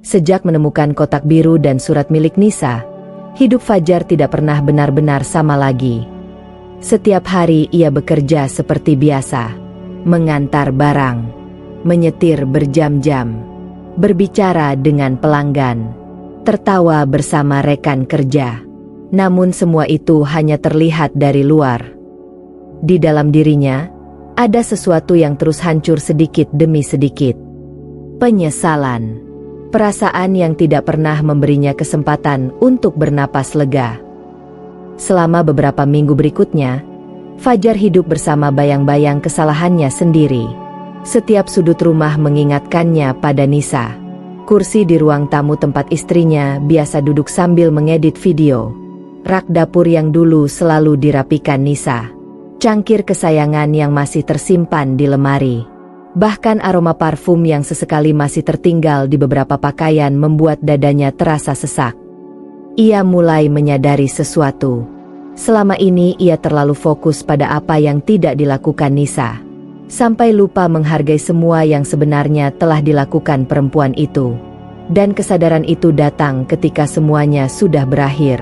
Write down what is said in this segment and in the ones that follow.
Sejak menemukan kotak biru dan surat milik Nisa, hidup Fajar tidak pernah benar-benar sama lagi. Setiap hari ia bekerja seperti biasa, mengantar barang, menyetir berjam-jam, berbicara dengan pelanggan, tertawa bersama rekan kerja. Namun semua itu hanya terlihat dari luar. Di dalam dirinya, ada sesuatu yang terus hancur sedikit demi sedikit. Penyesalan. Perasaan yang tidak pernah memberinya kesempatan untuk bernapas lega. Selama beberapa minggu berikutnya, Fajar hidup bersama bayang-bayang kesalahannya sendiri. Setiap sudut rumah mengingatkannya pada Nisa. Kursi di ruang tamu tempat istrinya biasa duduk sambil mengedit video. Rak dapur yang dulu selalu dirapikan Nisa. Cangkir kesayangan yang masih tersimpan di lemari. Bahkan aroma parfum yang sesekali masih tertinggal di beberapa pakaian membuat dadanya terasa sesak. Ia mulai menyadari sesuatu. Selama ini ia terlalu fokus pada apa yang tidak dilakukan Nisa, sampai lupa menghargai semua yang sebenarnya telah dilakukan perempuan itu. Dan kesadaran itu datang ketika semuanya sudah berakhir.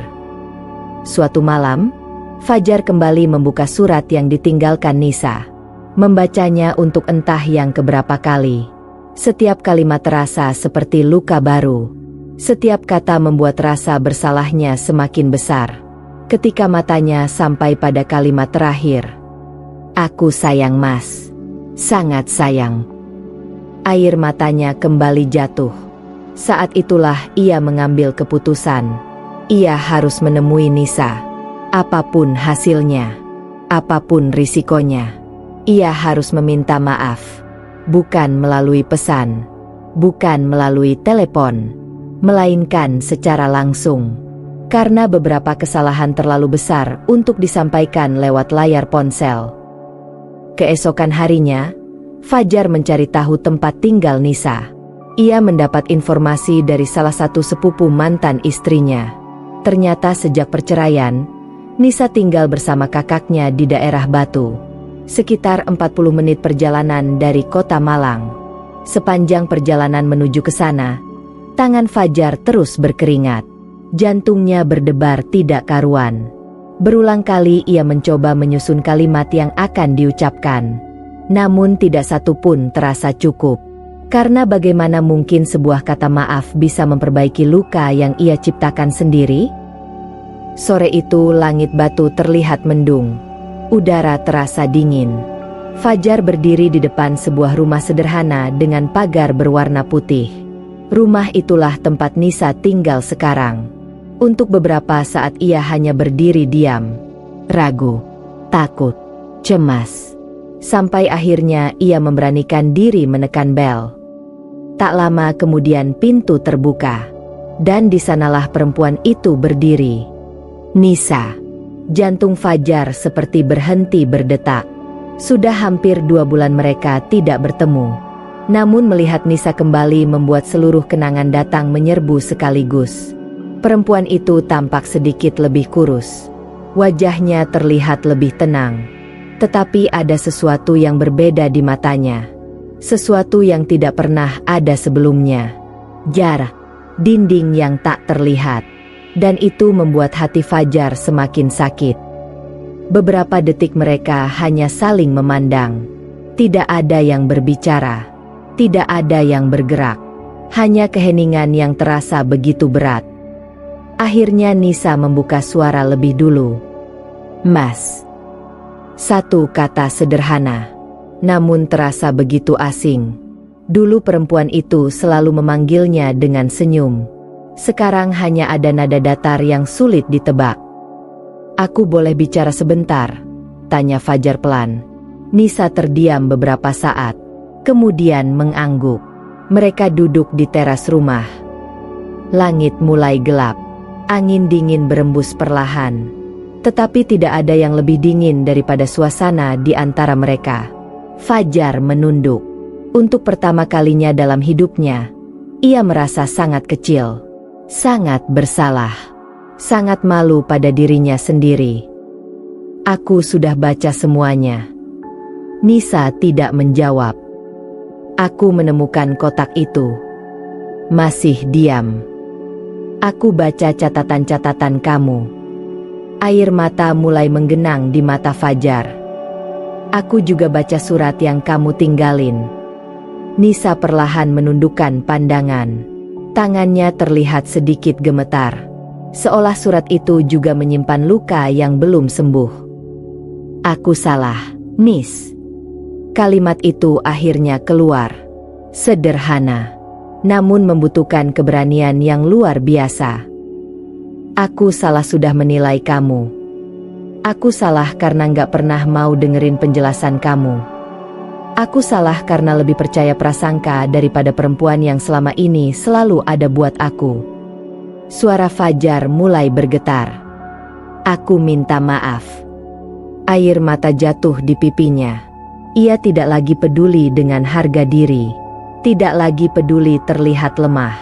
Suatu malam, Fajar kembali membuka surat yang ditinggalkan Nisa. Membacanya untuk entah yang keberapa kali. Setiap kalimat terasa seperti luka baru. Setiap kata membuat rasa bersalahnya semakin besar. Ketika matanya sampai pada kalimat terakhir. Aku sayang Mas. Sangat sayang. Air matanya kembali jatuh. Saat itulah ia mengambil keputusan. Ia harus menemui Nisa. Apapun hasilnya. Apapun risikonya. Ia harus meminta maaf, bukan melalui pesan, bukan melalui telepon, melainkan secara langsung. Karena beberapa kesalahan terlalu besar untuk disampaikan lewat layar ponsel. Keesokan harinya, Fajar mencari tahu tempat tinggal Nisa. Ia mendapat informasi dari salah satu sepupu mantan istrinya. Ternyata sejak perceraian, Nisa tinggal bersama kakaknya di daerah Batu. Sekitar 40 menit perjalanan dari kota Malang. Sepanjang perjalanan menuju ke sana, tangan Fajar terus berkeringat. Jantungnya berdebar tidak karuan. Berulang kali ia mencoba menyusun kalimat yang akan diucapkan. Namun tidak satu pun terasa cukup. Karena bagaimana mungkin sebuah kata maaf bisa memperbaiki luka yang ia ciptakan sendiri? Sore itu langit Batu terlihat mendung. Udara terasa dingin. Fajar berdiri di depan sebuah rumah sederhana dengan pagar berwarna putih. Rumah itulah tempat Nisa tinggal sekarang. Untuk beberapa saat ia hanya berdiri diam. Ragu, takut, cemas. Sampai akhirnya ia memberanikan diri menekan bel. Tak lama kemudian pintu terbuka. Dan di sanalah perempuan itu berdiri. Nisa. Jantung Fajar seperti berhenti berdetak. Sudah hampir 2 bulan mereka tidak bertemu. Namun melihat Nisa kembali membuat seluruh kenangan datang menyerbu sekaligus. Perempuan itu tampak sedikit lebih kurus. Wajahnya terlihat lebih tenang. Tetapi ada sesuatu yang berbeda di matanya. Sesuatu yang tidak pernah ada sebelumnya. Jarak, dinding yang tak terlihat. Dan itu membuat hati Fajar semakin sakit. Beberapa detik mereka hanya saling memandang. Tidak ada yang berbicara. Tidak ada yang bergerak. Hanya keheningan yang terasa begitu berat. Akhirnya Nisa membuka suara lebih dulu. Mas. Satu kata sederhana. Namun terasa begitu asing. Dulu perempuan itu selalu memanggilnya dengan senyum. Sekarang hanya ada nada datar yang sulit ditebak. Aku boleh bicara sebentar? Tanya Fajar pelan. Nisa terdiam beberapa saat. Kemudian mengangguk. Mereka duduk di teras rumah. Langit mulai gelap. Angin dingin berembus perlahan. Tetapi tidak ada yang lebih dingin daripada suasana di antara mereka. Fajar menunduk. Untuk pertama kalinya dalam hidupnya, ia merasa sangat kecil. Sangat bersalah. Sangat malu pada dirinya sendiri. Aku sudah baca semuanya. Nisa tidak menjawab. Aku menemukan kotak itu. Masih diam. Aku baca catatan-catatan kamu. Air mata mulai menggenang di mata Fajar. Aku juga baca surat yang kamu tinggalin. Nisa perlahan menundukkan pandangan. Tangannya terlihat sedikit gemetar. Seolah surat itu juga menyimpan luka yang belum sembuh. Aku salah, Nis. Kalimat itu akhirnya keluar. Sederhana, namun membutuhkan keberanian yang luar biasa. Aku salah sudah menilai kamu. Aku salah karena nggak pernah mau dengerin penjelasan kamu. Aku salah karena lebih percaya prasangka daripada perempuan yang selama ini selalu ada buat aku. Suara Fajar mulai bergetar. Aku minta maaf. Air mata jatuh di pipinya. Ia tidak lagi peduli dengan harga diri. Tidak lagi peduli terlihat lemah.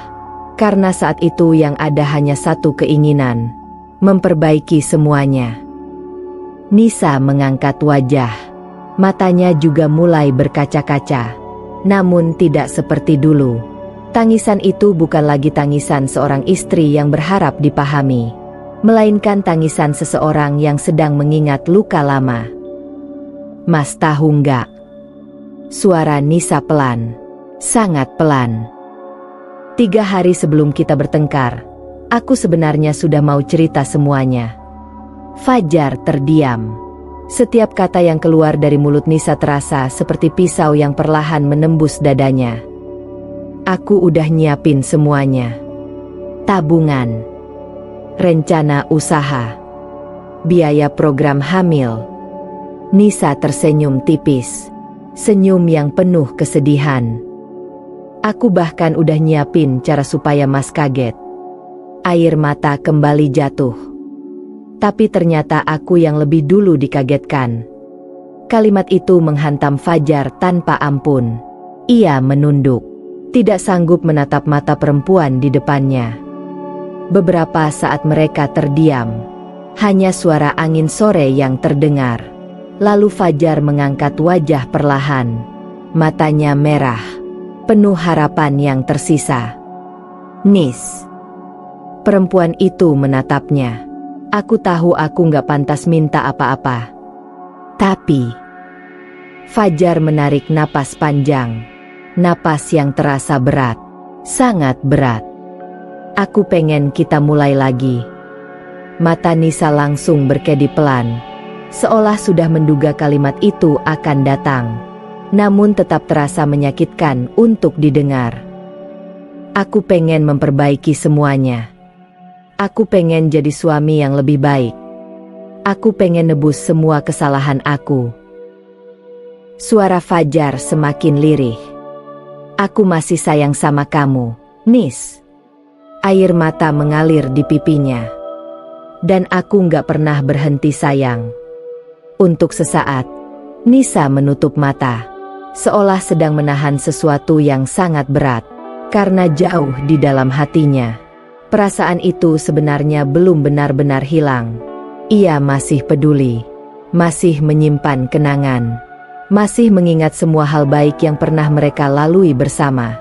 Karena saat itu yang ada hanya satu keinginan. Memperbaiki semuanya. Nisa mengangkat wajah. Matanya juga mulai berkaca-kaca. Namun tidak seperti dulu. Tangisan itu bukan lagi tangisan seorang istri yang berharap dipahami. Melainkan tangisan seseorang yang sedang mengingat luka lama. Mas tahu nggak? Suara Nisa pelan. Sangat pelan. 3 hari sebelum kita bertengkar, aku sebenarnya sudah mau cerita semuanya. Fajar terdiam. Setiap kata yang keluar dari mulut Nisa terasa seperti pisau yang perlahan menembus dadanya. Aku udah nyiapin semuanya. Tabungan. Rencana usaha. Biaya program hamil. Nisa tersenyum tipis. Senyum yang penuh kesedihan. Aku bahkan udah nyiapin cara supaya Mas kaget. Air mata kembali jatuh. Tapi ternyata aku yang lebih dulu dikagetkan. Kalimat itu menghantam Fajar tanpa ampun. Ia menunduk. Tidak sanggup menatap mata perempuan di depannya. Beberapa saat mereka terdiam. Hanya suara angin sore yang terdengar. Lalu Fajar mengangkat wajah perlahan. Matanya merah. Penuh harapan yang tersisa. Nis. Perempuan itu menatapnya. Aku tahu aku nggak pantas minta apa-apa. Tapi Fajar menarik napas panjang. Napas yang terasa berat. Sangat berat. Aku pengen kita mulai lagi. Mata Nisa langsung berkedip pelan. Seolah sudah menduga kalimat itu akan datang. Namun tetap terasa menyakitkan untuk didengar. Aku pengen memperbaiki semuanya. Aku pengen jadi suami yang lebih baik. Aku pengen nebus semua kesalahan aku. Suara Fajar semakin lirih. Aku masih sayang sama kamu, Nis. Air mata mengalir di pipinya. Dan aku nggak pernah berhenti sayang. Untuk sesaat, Nisa menutup mata. Seolah sedang menahan sesuatu yang sangat berat. Karena jauh di dalam hatinya. Perasaan itu sebenarnya belum benar-benar hilang. Ia masih peduli. Masih menyimpan kenangan. Masih mengingat semua hal baik yang pernah mereka lalui bersama.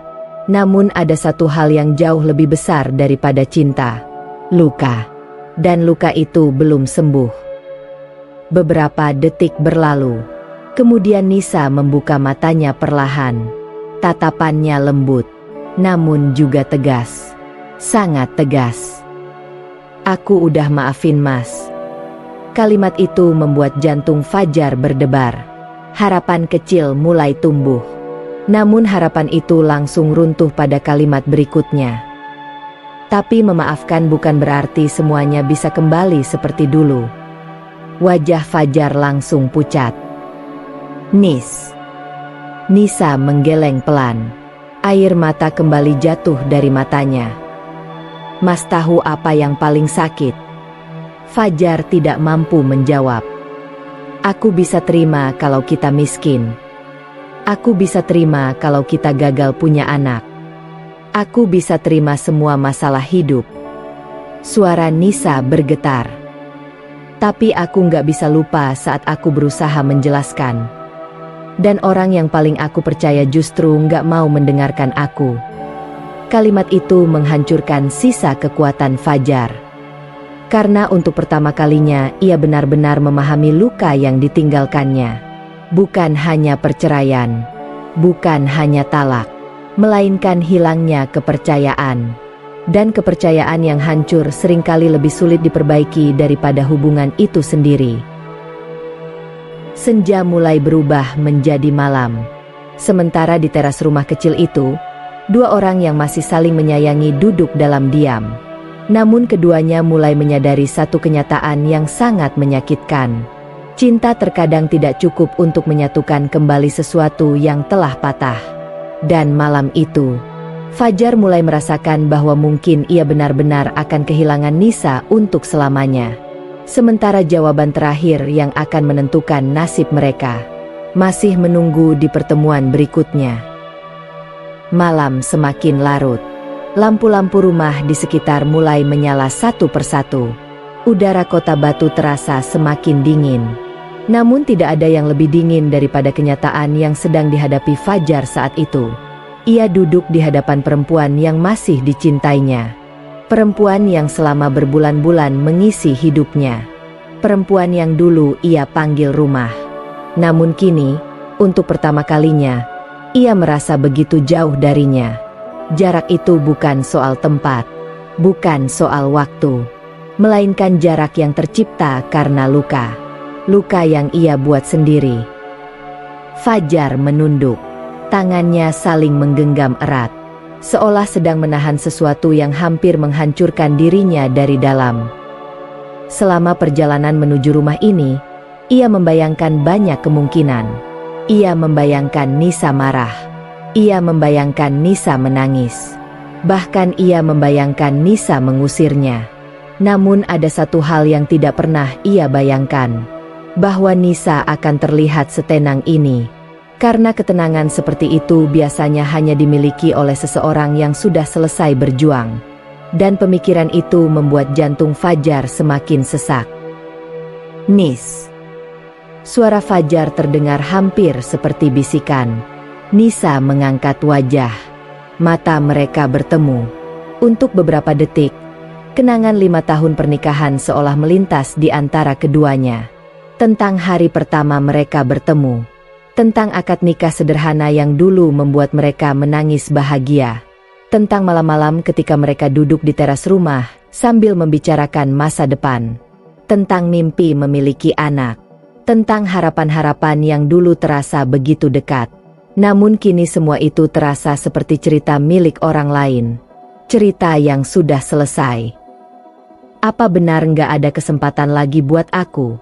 Namun ada satu hal yang jauh lebih besar daripada cinta. Luka. Dan luka itu belum sembuh. Beberapa detik berlalu. Kemudian Nisa membuka matanya perlahan. Tatapannya lembut. Namun juga tegas. Sangat tegas. Aku udah maafin Mas. Kalimat itu membuat jantung Fajar berdebar. Harapan kecil mulai tumbuh. Namun harapan itu langsung runtuh pada kalimat berikutnya. Tapi memaafkan bukan berarti semuanya bisa kembali seperti dulu. Wajah Fajar langsung pucat. Nis. Nisa menggeleng pelan. Air mata kembali jatuh dari matanya. Mas tahu apa yang paling sakit? Fajar tidak mampu menjawab. Aku bisa terima kalau kita miskin. Aku bisa terima kalau kita gagal punya anak. Aku bisa terima semua masalah hidup. Suara Nisa bergetar. Tapi aku nggak bisa lupa saat aku berusaha menjelaskan. Dan orang yang paling aku percaya justru nggak mau mendengarkan aku. Kalimat itu menghancurkan sisa kekuatan Fajar. Karena untuk pertama kalinya ia benar-benar memahami luka yang ditinggalkannya. Bukan hanya perceraian, bukan hanya talak, melainkan hilangnya kepercayaan. Dan kepercayaan yang hancur seringkali lebih sulit diperbaiki daripada hubungan itu sendiri. Senja mulai berubah menjadi malam. Sementara di teras rumah kecil itu, dua orang yang masih saling menyayangi duduk dalam diam. Namun keduanya mulai menyadari satu kenyataan yang sangat menyakitkan. Cinta terkadang tidak cukup untuk menyatukan kembali sesuatu yang telah patah. Dan malam itu, Fajar mulai merasakan bahwa mungkin ia benar-benar akan kehilangan Nisa untuk selamanya. Sementara jawaban terakhir yang akan menentukan nasib mereka masih menunggu di pertemuan berikutnya. Malam semakin larut. Lampu-lampu rumah di sekitar mulai menyala satu persatu. Udara kota batu terasa semakin dingin. Namun tidak ada yang lebih dingin daripada kenyataan yang sedang dihadapi Fajar saat itu. Ia duduk di hadapan perempuan yang masih dicintainya. Perempuan yang selama berbulan-bulan mengisi hidupnya. Perempuan yang dulu ia panggil rumah. Namun kini, untuk pertama kalinya, ia merasa begitu jauh darinya. Jarak itu bukan soal tempat, bukan soal waktu, melainkan jarak yang tercipta karena luka. Luka yang ia buat sendiri. Fajar menunduk. Tangannya saling menggenggam erat, seolah sedang menahan sesuatu yang hampir menghancurkan dirinya dari dalam. Selama perjalanan menuju rumah ini, ia membayangkan banyak kemungkinan. Ia membayangkan Nisa marah. Ia membayangkan Nisa menangis. Bahkan ia membayangkan Nisa mengusirnya. Namun ada satu hal yang tidak pernah ia bayangkan. Bahwa Nisa akan terlihat setenang ini. Karena ketenangan seperti itu biasanya hanya dimiliki oleh seseorang yang sudah selesai berjuang. Dan pemikiran itu membuat jantung Fajar semakin sesak. Nis. Suara Fajar terdengar hampir seperti bisikan. Nisa mengangkat wajah. Mata mereka bertemu. Untuk beberapa detik, kenangan 5 tahun pernikahan seolah melintas di antara keduanya. Tentang hari pertama mereka bertemu. Tentang akad nikah sederhana yang dulu membuat mereka menangis bahagia. Tentang malam-malam ketika mereka duduk di teras rumah sambil membicarakan masa depan. Tentang mimpi memiliki anak. Tentang harapan-harapan yang dulu terasa begitu dekat. Namun kini semua itu terasa seperti cerita milik orang lain. Cerita yang sudah selesai. Apa benar nggak ada kesempatan lagi buat aku?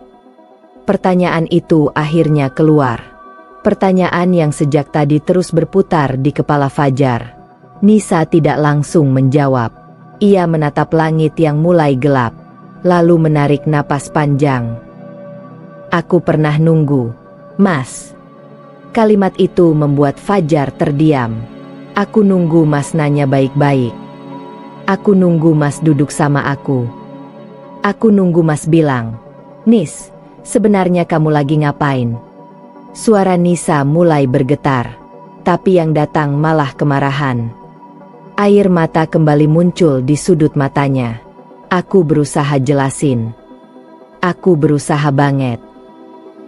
Pertanyaan itu akhirnya keluar. Pertanyaan yang sejak tadi terus berputar di kepala Fajar. Nisa tidak langsung menjawab. Ia menatap langit yang mulai gelap. Lalu menarik napas panjang. Aku pernah nunggu, Mas. Kalimat itu membuat Fajar terdiam. Aku nunggu Mas nanya baik-baik. Aku nunggu Mas duduk sama aku. Aku nunggu Mas bilang, Nis, sebenarnya kamu lagi ngapain? Suara Nisa mulai bergetar. Tapi yang datang malah kemarahan. Air mata kembali muncul di sudut matanya. Aku berusaha jelasin. Aku berusaha banget.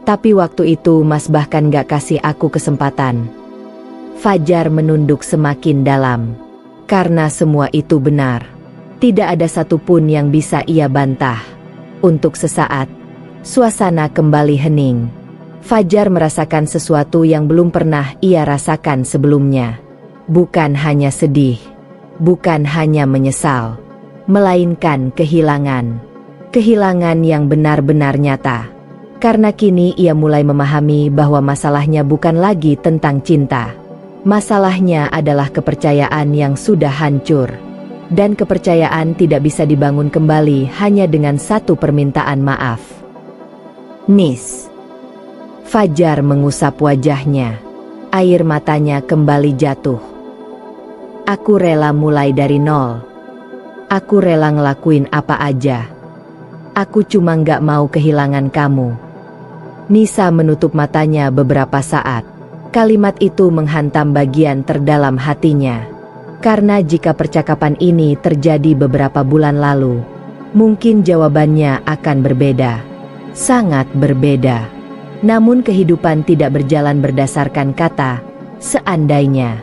Tapi waktu itu Mas bahkan gak kasih aku kesempatan. Fajar menunduk semakin dalam. Karena semua itu benar. Tidak ada satupun yang bisa ia bantah. Untuk sesaat, suasana kembali hening. Fajar merasakan sesuatu yang belum pernah ia rasakan sebelumnya. Bukan hanya sedih. Bukan hanya menyesal. Melainkan kehilangan. Kehilangan yang benar-benar nyata. Karena kini ia mulai memahami bahwa masalahnya bukan lagi tentang cinta. Masalahnya adalah kepercayaan yang sudah hancur. Dan kepercayaan tidak bisa dibangun kembali hanya dengan satu permintaan maaf. Nis. Fajar mengusap wajahnya. Air matanya kembali jatuh. Aku rela mulai dari nol. Aku rela ngelakuin apa aja. Aku cuma gak mau kehilangan kamu. Nisa menutup matanya beberapa saat. Kalimat itu menghantam bagian terdalam hatinya. Karena jika percakapan ini terjadi beberapa bulan lalu, mungkin jawabannya akan berbeda. Sangat berbeda. Namun kehidupan tidak berjalan berdasarkan kata seandainya.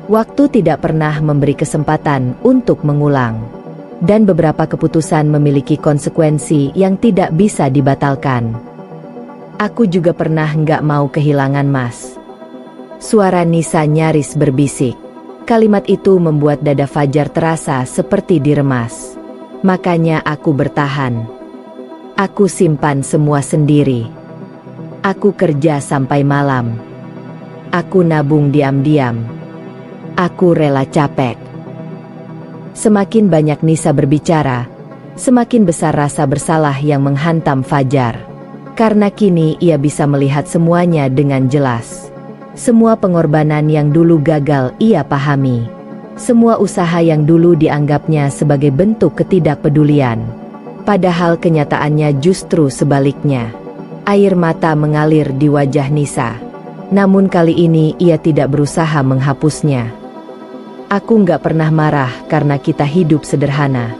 Waktu tidak pernah memberi kesempatan untuk mengulang. Dan beberapa keputusan memiliki konsekuensi yang tidak bisa dibatalkan. Aku juga pernah nggak mau kehilangan Mas. Suara Nisa nyaris berbisik. Kalimat itu membuat dada Fajar terasa seperti diremas. Makanya aku bertahan. Aku simpan semua sendiri. Aku kerja sampai malam. Aku nabung diam-diam. Aku rela capek. Semakin banyak Nisa berbicara, semakin besar rasa bersalah yang menghantam Fajar. Karena kini ia bisa melihat semuanya dengan jelas. Semua pengorbanan yang dulu gagal ia pahami. Semua usaha yang dulu dianggapnya sebagai bentuk ketidakpedulian. Padahal kenyataannya justru sebaliknya. Air mata mengalir di wajah Nisa. Namun kali ini ia tidak berusaha menghapusnya. Aku nggak pernah marah karena kita hidup sederhana.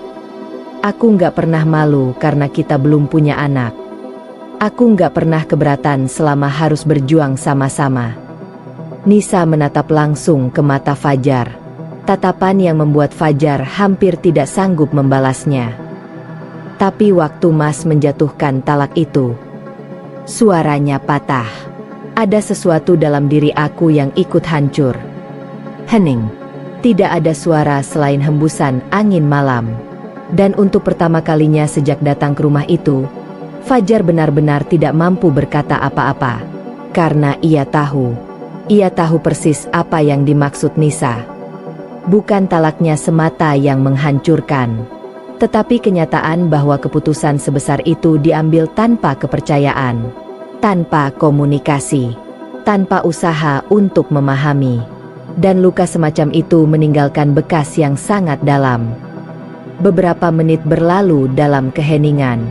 Aku nggak pernah malu karena kita belum punya anak. Aku nggak pernah keberatan selama harus berjuang sama-sama. Nisa menatap langsung ke mata Fajar. Tatapan yang membuat Fajar hampir tidak sanggup membalasnya. Tapi waktu Mas menjatuhkan talak itu, suaranya patah. Ada sesuatu dalam diri aku yang ikut hancur. Hening. Tidak ada suara selain hembusan angin malam. Dan untuk pertama kalinya sejak datang ke rumah itu, Fajar benar-benar tidak mampu berkata apa-apa. Karena ia tahu persis apa yang dimaksud Nisa. Bukan talaknya semata yang menghancurkan, tetapi kenyataan bahwa keputusan sebesar itu diambil tanpa kepercayaan, tanpa komunikasi, tanpa usaha untuk memahami. Dan luka semacam itu meninggalkan bekas yang sangat dalam. Beberapa menit berlalu dalam keheningan.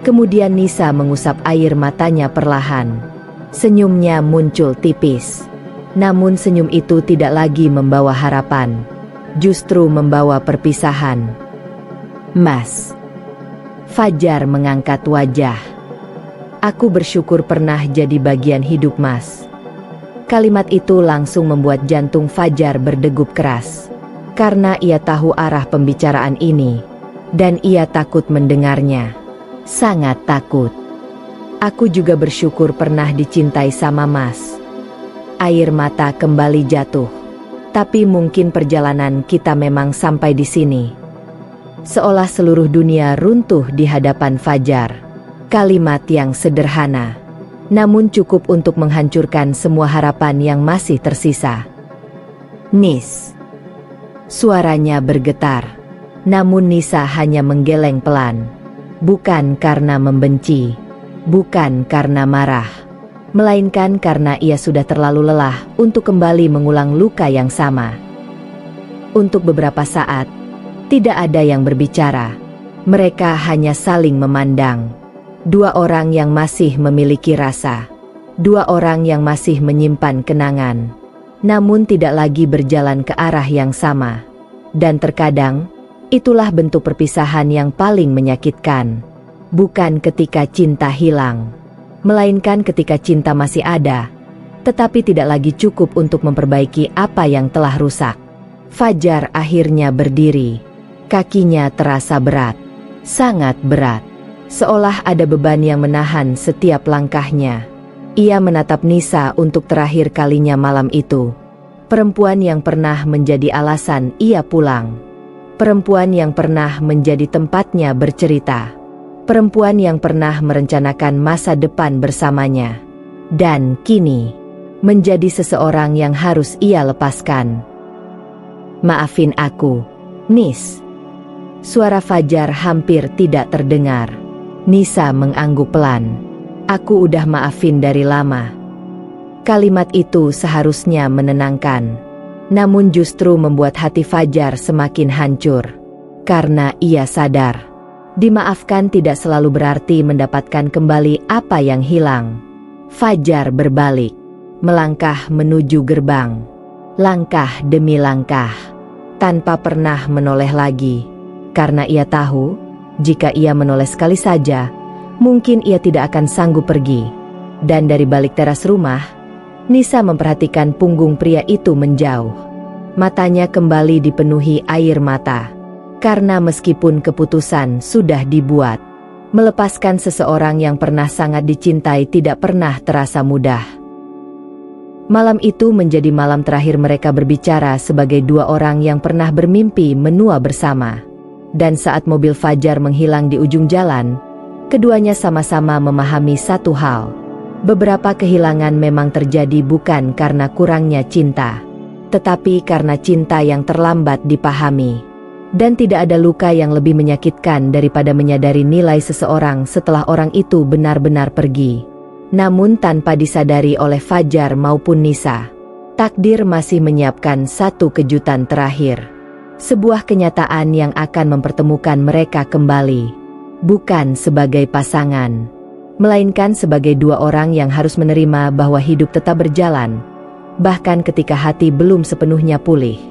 Kemudian Nisa mengusap air matanya perlahan. Senyumnya muncul tipis. Namun senyum itu tidak lagi membawa harapan. Justru membawa perpisahan. Mas. Fajar mengangkat wajah. Aku bersyukur pernah jadi bagian hidup Mas. Kalimat itu langsung membuat jantung Fajar berdegup keras. Karena ia tahu arah pembicaraan ini. Dan ia takut mendengarnya. Sangat takut. Aku juga bersyukur pernah dicintai sama Mas. Air mata kembali jatuh. Tapi mungkin perjalanan kita memang sampai di sini. Seolah seluruh dunia runtuh di hadapan Fajar. Kalimat yang sederhana, namun cukup untuk menghancurkan semua harapan yang masih tersisa. Nis. Suaranya bergetar. Namun Nisa hanya menggeleng pelan. Bukan karena membenci. Bukan karena marah. Melainkan karena ia sudah terlalu lelah untuk kembali mengulang luka yang sama. Untuk beberapa saat, tidak ada yang berbicara. Mereka hanya saling memandang. Dua orang yang masih memiliki rasa. Dua orang yang masih menyimpan kenangan. Namun tidak lagi berjalan ke arah yang sama. Dan terkadang, itulah bentuk perpisahan yang paling menyakitkan. Bukan ketika cinta hilang. Melainkan ketika cinta masih ada, tetapi tidak lagi cukup untuk memperbaiki apa yang telah rusak. Fajar akhirnya berdiri. Kakinya terasa berat. Sangat berat. Seolah ada beban yang menahan setiap langkahnya. Ia menatap Nisa untuk terakhir kalinya malam itu. Perempuan yang pernah menjadi alasan ia pulang. Perempuan yang pernah menjadi tempatnya bercerita. Perempuan yang pernah merencanakan masa depan bersamanya. Dan kini, menjadi seseorang yang harus ia lepaskan. Maafin aku, Nis. Suara Fajar hampir tidak terdengar. Nisa mengangguk pelan. Aku udah maafin dari lama. Kalimat itu seharusnya menenangkan. Namun justru membuat hati Fajar semakin hancur. Karena ia sadar. Dimaafkan tidak selalu berarti mendapatkan kembali apa yang hilang. Fajar berbalik, melangkah menuju gerbang. Langkah demi langkah, tanpa pernah menoleh lagi. Karena ia tahu, jika ia menoleh sekali saja, mungkin ia tidak akan sanggup pergi. Dan dari balik teras rumah, Nisa memperhatikan punggung pria itu menjauh. Matanya kembali dipenuhi air mata. Karena meskipun keputusan sudah dibuat, melepaskan seseorang yang pernah sangat dicintai tidak pernah terasa mudah. Malam itu menjadi malam terakhir mereka berbicara sebagai dua orang yang pernah bermimpi menua bersama. Dan saat mobil Fajar menghilang di ujung jalan, keduanya sama-sama memahami satu hal. Beberapa kehilangan memang terjadi bukan karena kurangnya cinta, tetapi karena cinta yang terlambat dipahami. Dan tidak ada luka yang lebih menyakitkan daripada menyadari nilai seseorang setelah orang itu benar-benar pergi. Namun tanpa disadari oleh Fajar maupun Nisa, takdir masih menyiapkan satu kejutan terakhir. Sebuah kenyataan yang akan mempertemukan mereka kembali. Bukan sebagai pasangan, melainkan sebagai dua orang yang harus menerima bahwa hidup tetap berjalan, bahkan ketika hati belum sepenuhnya pulih.